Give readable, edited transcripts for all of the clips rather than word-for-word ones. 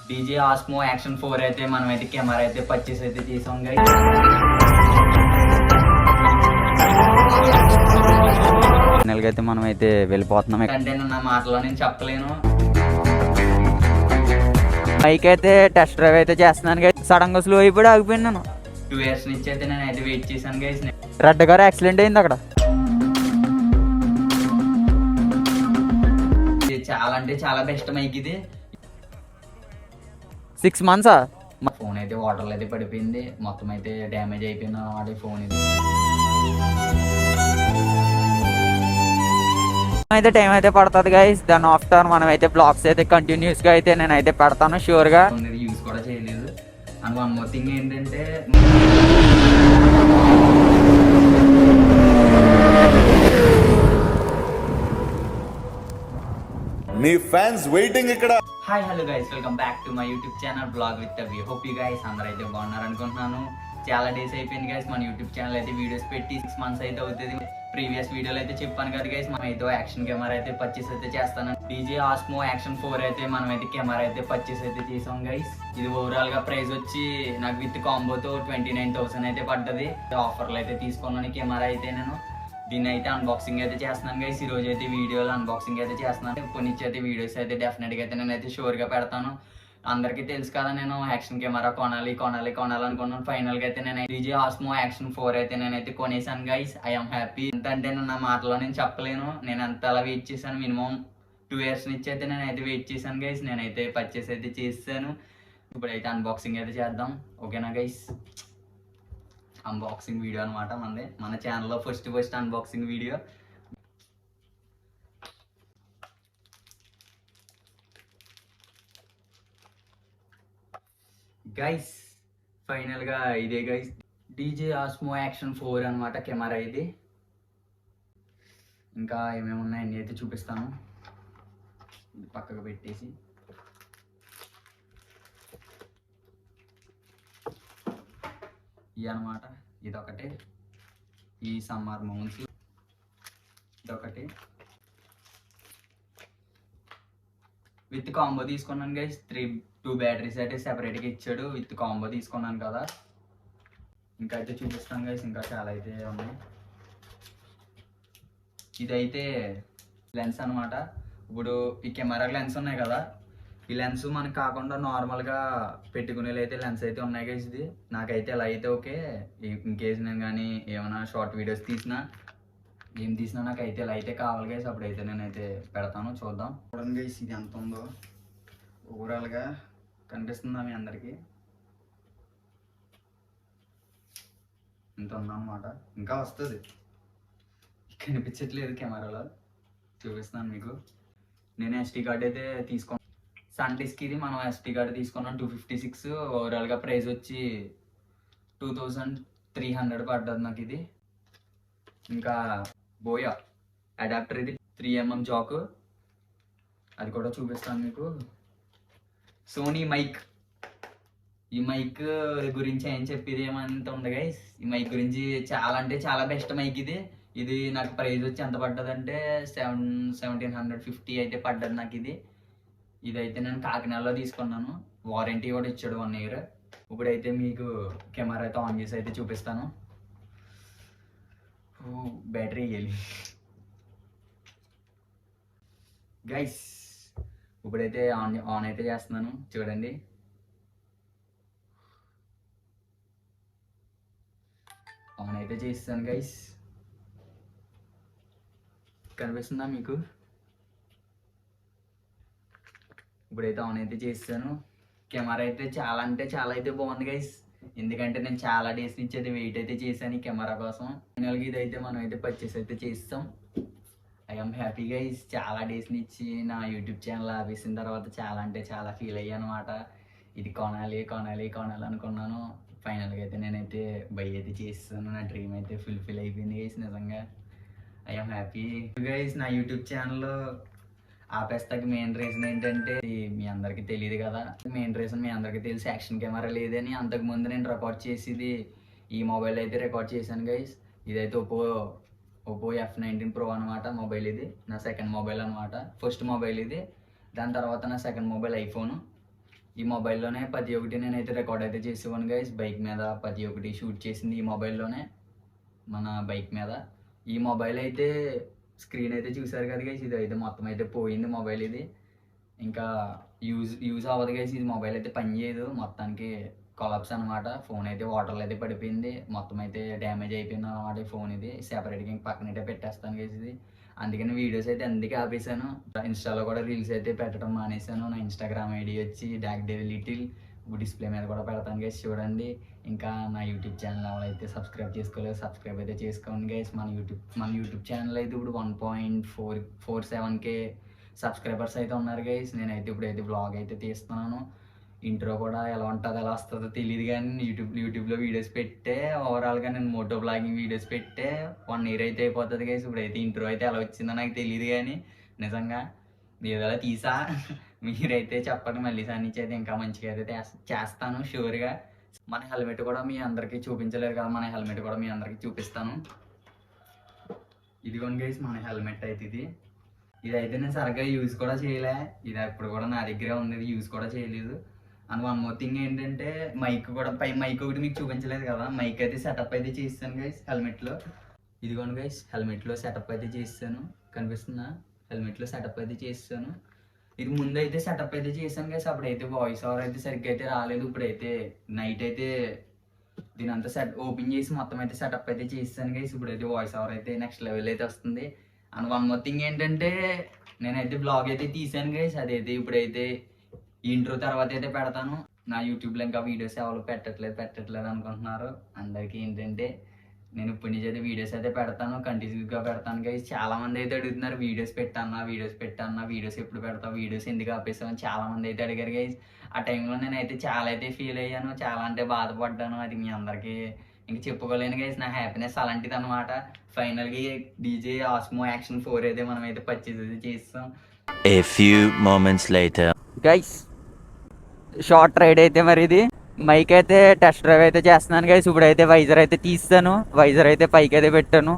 DJ Osmo action 4 అయితే మనమైతే camera అయితే పర్చేస్ అయితే చేసాం గైస్. ఫైనల్గా అయితే మనం అయితే వెళ్ళిపోతున్నాం. అంటే నా మాటలో నేను చెప్పలేను. బైక్ అయితే టెస్ట్ డ్రైవ్ అయితే చేస్తున్నాను గైస్. సడన్ గా స్లో అయిపోయి ఆగిపోయినాను. 2 years నుంచి అయితే నేను అయితే వెయిట్ చేశాను గైస్. రెడ్ కార్ యాక్సిడెంట్ అయింది అక్కడ. చాలా అంటే చాలా బెస్ట్ మైక్ ఇది. 6 months మా ఫోన్ అయితే వాటర్లో అయితే పడిపోయింది. మొత్తం అయితే డ్యామేజ్ అయిపోయింది అన్నమాట ఫోన్ ఇది. అయితే టైం అయితే పడుతుంది గైస్. దాని ఆఫ్టర్ మనం అయితే బ్లాగ్స్ అయితే కంటిన్యూస్ గా అయితే నేను అయితే పెడతాను షూర్ గా. యూజ్ కూడా చేయలేదు. అండ్ వన్ మోర్ థింగ్ ఏంటంటే మీ ఫ్యాన్స్ వెయిటింగ్ ఇక్కడ. Hi hello guys, welcome back to my YouTube channel blog with అవి. హోప్ యూ గైస్ అందరూ అయితే బాగున్నారు అనుకుంటున్నాను. చాలా డేస్ అయిపోయింది గైస్ మన యూట్యూబ్ ఛానల్ అయితే వీడియోస్ పెట్టి 6 months అయితే అవుతుంది. ప్రీవియస్ వీడియోలో అయితే చెప్పాను కదా గైస్, మనం అయితే యాక్షన్ కెమెరా అయితే పర్చేస్ అయితే చేస్తాను. డీజే ఆస్మో యాక్షన్ 4 అయితే మనం అయితే కెమెరా అయితే పర్చేస్ అయితే చేసాం గైస్. ఇది ఓవరాల్ గా ప్రైస్ వచ్చి నాకు విత్ కాంబోతో 29,000 అయితే పడ్డది. ఆఫర్లు అయితే తీసుకున్నాను కెమెరా అయితే నేను. దీన్ని అయితే అన్బాక్సింగ్ అయితే చేస్తున్నాను గైస్. ఈ రోజు అయితే వీడియోలో అన్బాక్సింగ్ అయితే చేస్తున్నాను. కొన్ని అయితే వీడియోస్ అయితే డెఫినెట్గా అయితే నేనైతే షూర్గా పెడతాను. అందరికీ తెలుసు కదా నేను యాక్షన్ కెమెరా కొనాలనుకున్నాను. ఫైనల్గా అయితే నేను డీజే ఆస్మో యాక్షన్ 4 అయితే నేనైతే కొనేసాను గైస్. I'm happy. ఎంతంటే నా మాటలో నేను చెప్పలేను. నేను ఎంత అలా వెయిట్ చేశాను. మినిమం 2 years నుంచి అయితే నేనైతే వెయిట్ చేశాను గైస్. నేనైతే పర్చేస్ అయితే చేసాను. ఇప్పుడైతే అన్బాక్సింగ్ అయితే చేద్దాం. ఓకేనా గైస్? అన్బాక్సింగ్ వీడియో అనమాట మనది. మన ఛానల్లో ఫస్ట్ అన్బాక్సింగ్ వీడియో. గైస్ ఫైనల్గా ఇదే గైస్ డీజే ఆస్మో యాక్షన్ 4 అనమాట కెమెరా ఇది. ఇంకా ఏమేమి ఉన్నాయి అన్నీ అయితే చూపిస్తాను. పక్కకు పెట్టేసి ఇది అనమాట. ఇదొకటి, ఈ సమ్మర్ మౌంట్స్ ఇదొకటి. విత్ కాంబో తీసుకున్నాను గైస్. 2 బ్యాటరీస్ అయితే సెపరేట్గా ఇచ్చాడు. విత్ కాంబో తీసుకున్నాను కదా. ఇంకా అయితే చూపిస్తాను గైస్. ఇంకా చాలా అయితే ఉన్నాయి. ఇదైతే లెన్స్ అనమాట. ఇప్పుడు ఈ కెమెరా లెన్స్ ఉన్నాయి కదా, ఈ లెన్స్ మనకు కాకుండా నార్మల్గా పెట్టుకునేది అయితే లెన్స్ అయితే ఉన్నాయి గైస్. ఇది నాకైతే ఎలా అయితే ఓకే. ఇన్ కేస్ నేను కానీ ఏమైనా షార్ట్ వీడియోస్ తీసినా ఏం తీసినా నాకైతే ఇలా అయితే కావాలి గైస్. అప్పుడైతే నేనైతే పెడతాను. చూద్దాం. చూడండి గైస్ ఇది ఎంత ఉందో. ఓవరాల్గా కనిపిస్తుందా మీ అందరికీ? ఇంత ఉందన్నమాట. ఇంకా వస్తుంది. కనిపించట్లేదు కెమెరాలో. చూపిస్తున్నాను మీకు. నేను SD కార్డ్ అయితే తీసుకున్నాను. సండిస్క్ ఇది మనం SD కార్డ్ తీసుకున్నాం. 256. ఓవరాల్గా ప్రైస్ వచ్చి 2,300 పడ్డది నాకు ఇది. ఇంకా బోయా అడాప్టర్ ఇది 3mm జాక్, అది కూడా చూపిస్తాను మీకు. Sony mic. ఈ మైక్ గురించి ఏం చెప్పేది ఏమంత ఉంది గైస్. ఈ మైక్ గురించి చాలా అంటే చాలా బెస్ట్ మైక్ ఇది. ఇది నాకు ప్రైస్ వచ్చి ఎంత పడ్డదంటే 1,750 అయితే పడ్డది నాకు ఇది. ఇదైతే నేను కాకినాడలో తీసుకున్నాను. వారంటీ కూడా ఇచ్చాడు 1 year. ఇప్పుడైతే మీకు కెమెరా అయితే ఆన్ చేసి అయితే చూపిస్తాను. బ్యాటరీ వెళ్ళి గైస్ ఇప్పుడైతే ఆన్ అయితే చేస్తున్నాను. చూడండి. ఆన్ అయితే చేస్తాను గైస్. కనిపిస్తుందా మీకు? ఇప్పుడైతే ఆన్ అయితే చేస్తాను. కెమెరా అయితే చాలా అంటే చాలా అయితే బాగుంది గైస్. ఎందుకంటే నేను చాలా డేస్ నుంచి అయితే వెయిట్ అయితే చేశాను ఈ కెమెరా కోసం. ఫైనల్గా ఇదైతే మనం అయితే పర్చేస్ అయితే చేస్తాం. I'm happy guys. చాలా డేస్ నుంచి నా యూట్యూబ్ ఛానల్ ఆపేసిన తర్వాత చాలా అంటే చాలా ఫీల్ అయ్యాను అనమాట. ఇది కొనాలి అనుకున్నాను. ఫైనల్గా అయితే నేనైతే బై అయితే చేస్తాను. నా డ్రీమ్ అయితే ఫుల్ఫిల్ అయిపోయింది గైస్. నిజంగా ఐఎమ్ హ్యాపీ గైస్. నా యూట్యూబ్ ఛానల్లో ఆపేస్తాకి మెయిన్ రీజన్ ఏంటంటే మీ అందరికీ తెలియదు కదా. మెయిన్ రీజన్ మీ అందరికీ తెలిసి యాక్షన్ కెమెరా లేదని. అంతకుముందు నేను రికార్డ్ చేసేది ఈ మొబైల్ అయితే రికార్డ్ చేశాను గైస్. ఇదైతే ఒప్పో F19 Pro అనమాట మొబైల్. ఇది నా సెకండ్ మొబైల్ అనమాట. ఫస్ట్ మొబైల్ ఇది. దాని తర్వాత నా సెకండ్ మొబైల్ ఐఫోన్. ఈ మొబైల్లోనే 11 నేనైతే రికార్డ్ అయితే చేసేవాను గైస్. బైక్ మీద 11 షూట్ చేసింది ఈ మొబైల్లోనే, మన బైక్ మీద. ఈ మొబైల్ అయితే స్క్రీన్ అయితే చూసారు కదా గైస్, ఇది అయితే మొత్తం అయితే పోయింది మొబైల్. ఇది ఇంకా యూజ్ అవ్వదు గైస్, ఇది మొబైల్ అయితే పని చేయదు, మొత్తానికి కొలాప్స్ అనమాట. ఫోన్ అయితే వాటర్లో అయితే పడిపోయింది, మొత్తం అయితే డ్యామేజ్ అయిపోయింది అనమాట ఈ ఫోన్. ఇది సెపరేట్గా ఇంక పక్కనైతే పెట్టేస్తాను గైస్ ఇది. అందుకని వీడియోస్ అయితే అందుకే ఆపేసాను. ఇన్స్టాలో కూడా రీల్స్ అయితే పెట్టడం మానేశాను. నా ఇన్స్టాగ్రామ్ ఐడి వచ్చి డాక్ డేవి లిటిల్, డిస్ప్లే మీద కూడా పెడతాను గైస్, చూడండి. ఇంకా నా యూట్యూబ్ ఛానల్ ఎవరైతే సబ్స్క్రైబ్ చేసుకోలేదు సబ్స్క్రైబ్ అయితే చేసుకోండి గైస్. మన యూట్యూబ్ ఛానల్ అయితే ఇప్పుడు 1.47K సబ్స్క్రైబర్స్ అయితే ఉన్నారు గైస్. నేనైతే ఇప్పుడైతే బ్లాగ్ అయితే తీస్తున్నాను. ఇంట్రో కూడా ఎలా ఉంటుందో ఎలా వస్తుందో తెలియదు, కానీ యూట్యూబ్లో వీడియోస్ పెట్టే ఓవరాల్గా నేను మోటో బ్లాగింగ్ వీడియోస్ పెట్టే 1 year అయితే అయిపోతుంది గైస్. ఇప్పుడైతే ఇంట్రో అయితే ఎలా వచ్చిందో నాకు తెలియదు, కానీ నిజంగా ఏదైనా తీసా మీరైతే చెప్పండి. మళ్ళీ సార్ నుంచి అయితే ఇంకా మంచిగా అయితే చేస్తాను షూర్గా. మన హెల్మెట్ కూడా మీ అందరికీ చూపించలేదు కదా, మన హెల్మెట్ కూడా మీ అందరికీ చూపిస్తాను. ఇదిగోండి గైస్ మన హెల్మెట్ అయితే ఇదైతే నేను సరిగ్గా యూజ్ కూడా చేయలే. ఇది ఇప్పుడు కూడా నా దగ్గరే ఉంది, యూజ్ కూడా చేయలేదు. అండ్ వన్ మోర్ థింగ్ ఏంటంటే మైక్ కూడా, మైక్ ఒకటి మీకు చూపించలేదు కదా, మైక్ అయితే సెటప్ అయితే చేస్తాను గైస్ హెల్మెట్లో. ఇదిగోండి గైస్ హెల్మెట్లో సెటప్ అయితే చేస్తాను, కనిపిస్తుందా? హెల్మెట్లో సెటప్ అయితే చేస్తాను. ఇది ముందు అయితే సెటప్ అయితే చేశాను గైస్, అప్పుడైతే వాయిస్ ఓవర్ అయితే సరిగ్గా అయితే రాలేదు. ఇప్పుడైతే నైట్ అయితే దీని అంతా ఓపెన్ చేసి మొత్తం అయితే సెటప్ అయితే చేస్తాను గైస్. ఇప్పుడైతే వాయిస్ ఓవర్ అయితే నెక్స్ట్ లెవెల్ అయితే వస్తుంది. అండ్ వన్ మోర్ థింగ్ ఏంటంటే నేనైతే బ్లాగ్ అయితే తీసాను గైస్, అదైతే ఇప్పుడైతే ఇంట్రో తర్వాత అయితే పెడతాను. నా యూట్యూబ్లో ఇంకా వీడియోస్ ఎవరు పెట్టట్లేదు అనుకుంటున్నారు. అందరికీ ఏంటంటే నేను ఇప్పటి నుంచి అయితే వీడియోస్ అయితే పెడతాను, కంటిన్యూస్గా పెడతాను గైస్. చాలామంది అయితే అడుగుతున్నారు వీడియోస్ పెట్టన్నా, వీడియోస్ ఎప్పుడు పెడతావు, వీడియోస్ ఎందుకు ఆపేసామని చాలామంది అయితే అడిగారు గైస్. ఆ టైంలో నేనైతే చాలా అయితే ఫీల్ అయ్యాను, చాలా అంటే బాధపడ్డాను. అది మీ అందరికీ ఇంక చెప్పుకోలేను గైస్, నా హ్యాపీనెస్ అలాంటిది అనమాట. ఫైనల్గా డీజే ఆస్మో యాక్షన్ 4 అయితే మనం అయితే పర్చేస్ అయితే చేస్తాం. A few moments later. Guys short ride అయితే మరి ఇది మైక్ అయితే టెస్ట్ డ్రైవ్ అయితే చేస్తున్నాను గైస్. ఇప్పుడైతే వైజర్ అయితే తీస్తాను, వైజర్ అయితే పైకి అయితే పెట్టాను.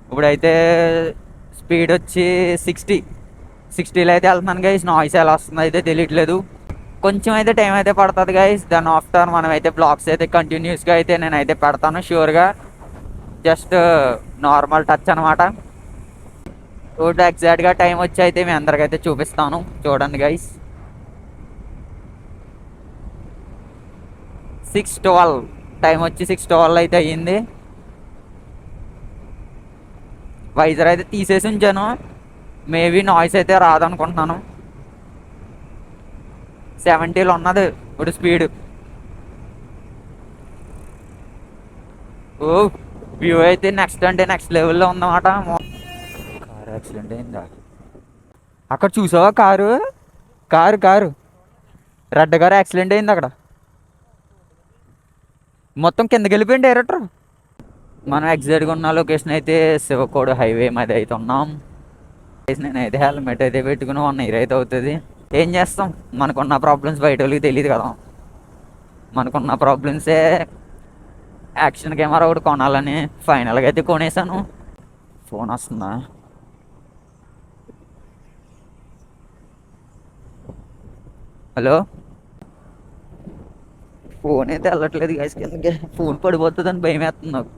ఇప్పుడైతే స్పీడ్ వచ్చి 60లో అయితే వెళ్తున్నాను గైస్. నాయిస్ ఎలా వస్తుందో అయితే తెలియట్లేదు, కొంచెం అయితే టైం అయితే పడుతుంది గైస్. దాని ఆఫ్టర్ మనం అయితే బ్లాగ్స్ అయితే కంటిన్యూస్గా అయితే నేనైతే పెడతాను షూర్గా. జస్ట్ నార్మల్ టచ్ అనమాట. ఇప్పుడు ఎగ్జాక్ట్గా టైం వచ్చి అయితే మీ అందరికైతే చూపిస్తాను, చూడండి గైస్. 6:12 టైం వచ్చి 6:12 అయితే అయ్యింది. వైజర్ అయితే తీసేసి ఉంచాను, మేబీ నాయిస్ అయితే రాదనుకుంటున్నాను. 70లో ఉన్నది ఇప్పుడు స్పీడ్. ఓ వ్యూ అయితే నెక్స్ట్ అంటే నెక్స్ట్ లెవెల్లో ఉందన్నమాట. కారు యాక్సిడెంట్ అయిందా అక్కడ చూసావా? కారు రెడ్ కారు యాక్సిడెంట్ అయింది అక్కడ, మొత్తం కిందకి వెళ్ళిపోయింది డైరెక్టర్. మనం ఎగ్జాక్ట్గా ఉన్న లొకేషన్ అయితే శివకోడు హైవే మీద అయితే ఉన్నాం. నేనైతే హెల్మెట్ అయితే పెట్టుకుని 1 year అయితే అవుతుంది. ఏం చేస్తాం, మనకున్న ప్రాబ్లమ్స్ బయట వాళ్ళకి తెలియదు కదా. మనకున్న ప్రాబ్లమ్సే యాక్షన్ కెమెరా ఒకటి కొనాలని ఫైనల్గా అయితే కొనేసాను. ఫోన్ వస్తుందా? హలో, ఫోన్ అయితే వెళ్ళట్లేదు గైస్, కిందకి ఫోన్ పడిపోతుందని భయం వేస్తుంది నాకు.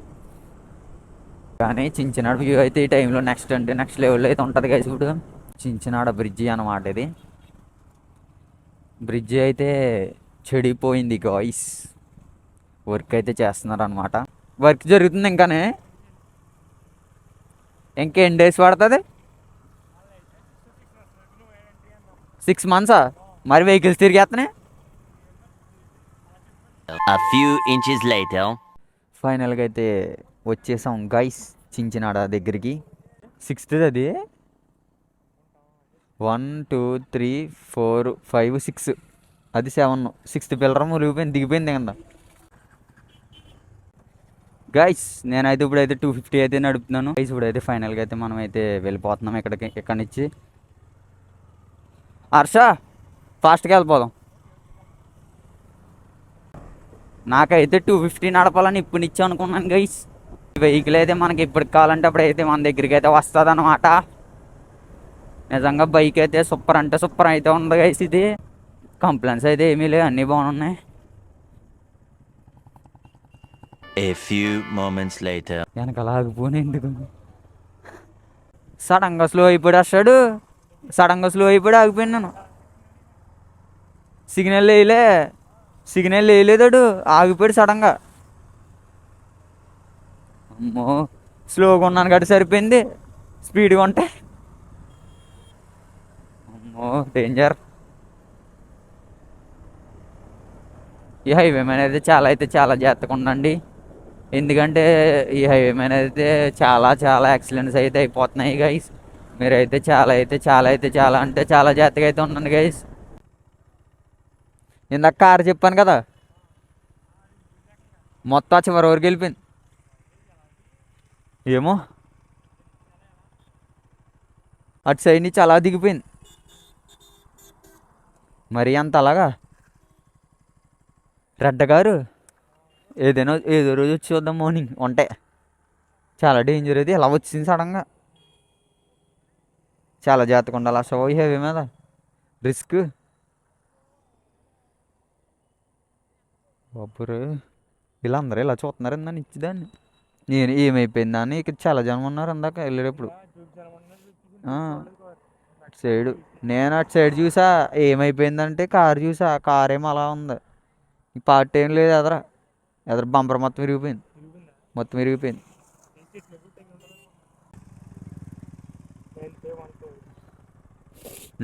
కానీ చించినాడ వ్యూ అయితే ఈ టైంలో నెక్స్ట్ అంటే నెక్స్ట్ లెవెల్లో అయితే ఉంటుంది గైస్. ఇప్పుడు చించినాడ బ్రిడ్జి అన్నమాట ఇది. బ్రిడ్జి అయితే చెడిపోయింది గాయ్స్, వర్క్ అయితే చేస్తున్నారు అనమాట. వర్క్ జరుగుతుంది ఇంకానే, ఇంకెన్ని డేస్ పడుతుంది? 6 months మరి vehicles తిరిగేస్తున్నాయి. A few inches later. ఫైనల్గా అయితే వచ్చేసాం గైస్ చించినాడ దగ్గరికి. 6th అది 1 2 3 4 5 6 అది 7, 6th పిల్లర మురిగిపోయింది, దిగిపోయింది కదా గైస్. నేనైతే ఇప్పుడైతే 250 అయితే నడుపుతున్నాను గైస్. ఇప్పుడైతే ఫైనల్గా అయితే మనం అయితే వెళ్ళిపోతున్నాం ఇక్కడి నుంచి. హర్ష ఫాస్ట్గా వెళ్ళిపోదాం. నాకైతే 250 నడపాలని ఇప్పుడు ఇచ్చాం అనుకున్నాను గైస్. వెహికల్ అయితే మనకి ఎప్పటికి కావాలంటే అప్పుడైతే మన దగ్గరికి అయితే వస్తుంది అనమాట. నిజంగా బైక్ అయితే సూపర్ అంటే సూపర్ అయితే ఉంది గైస్. ఇది కంప్లైంట్స్ అయితే ఏమీ లేవు, అన్నీ బాగున్నాయి. A few moments later. వెనకాల ఆగిపోయి ఎందుకు సడన్గా స్లో అయిపోయి వస్తాడు, సడన్గా స్లో అయిపోయి ఆగిపోయాను నేను. సిగ్నల్ వేయలేదాడు, ఆగిపోయాడు సడన్గా. అమ్మో, స్లోగా ఉన్నాను కాబట్టి సరిపోయింది, స్పీడ్గా ఉంటే అమ్మో డేంజర్. ఈ హైవే మీద అయితే చాలా జాగ్రత్తగా ఉండండి. ఎందుకంటే ఈ హైవే మీద అయితే చాలా యాక్సిడెంట్స్ అయితే అయిపోతున్నాయి గైస్. మీరైతే చాలా అంటే చాలా జాగ్రత్తగా అయితే ఉండండి గైస్. ఇందాక కారు చెప్పాను కదా, మొత్తం ఆ చివరి వరకు వెళ్ళిపోయింది. ఏమో అటు సైడ్ నుంచి అలా దిగిపోయింది, మరీ అంత అలాగా. రెడ్డ గారు ఏదో రోజు వచ్చి చూద్దాం మార్నింగ్ ఉంటే. చాలా డేంజర్ అది, ఎలా వచ్చింది సడన్గా. చాలా జాగ్రత్తగా ఉండాలి అసలు ఈ హైవే మీద, రిస్క్. బాబురే, వీళ్ళందరూ ఇలా చూస్తున్నారు నన్ను ఇచ్చిదాన్ని. నేను ఏమైపోయిందా అని ఇక్కడ చాలా జనం ఉన్నారు అందాక వెళ్ళేటప్పుడు. అటు సైడు నేను అటు సైడ్ చూసా, ఏమైపోయిందంటే కారు చూసా, కారు ఏమో అలా ఉంది. ఈ పార్ట్ ఏం లేదు, ఎదర బంపర్ మొత్తం విరిగిపోయింది.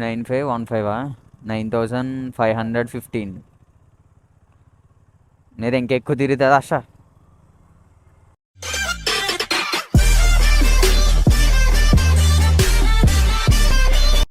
9515 9515 నేను ఇంకా ఎక్కువ తిరుగుతుంది అస.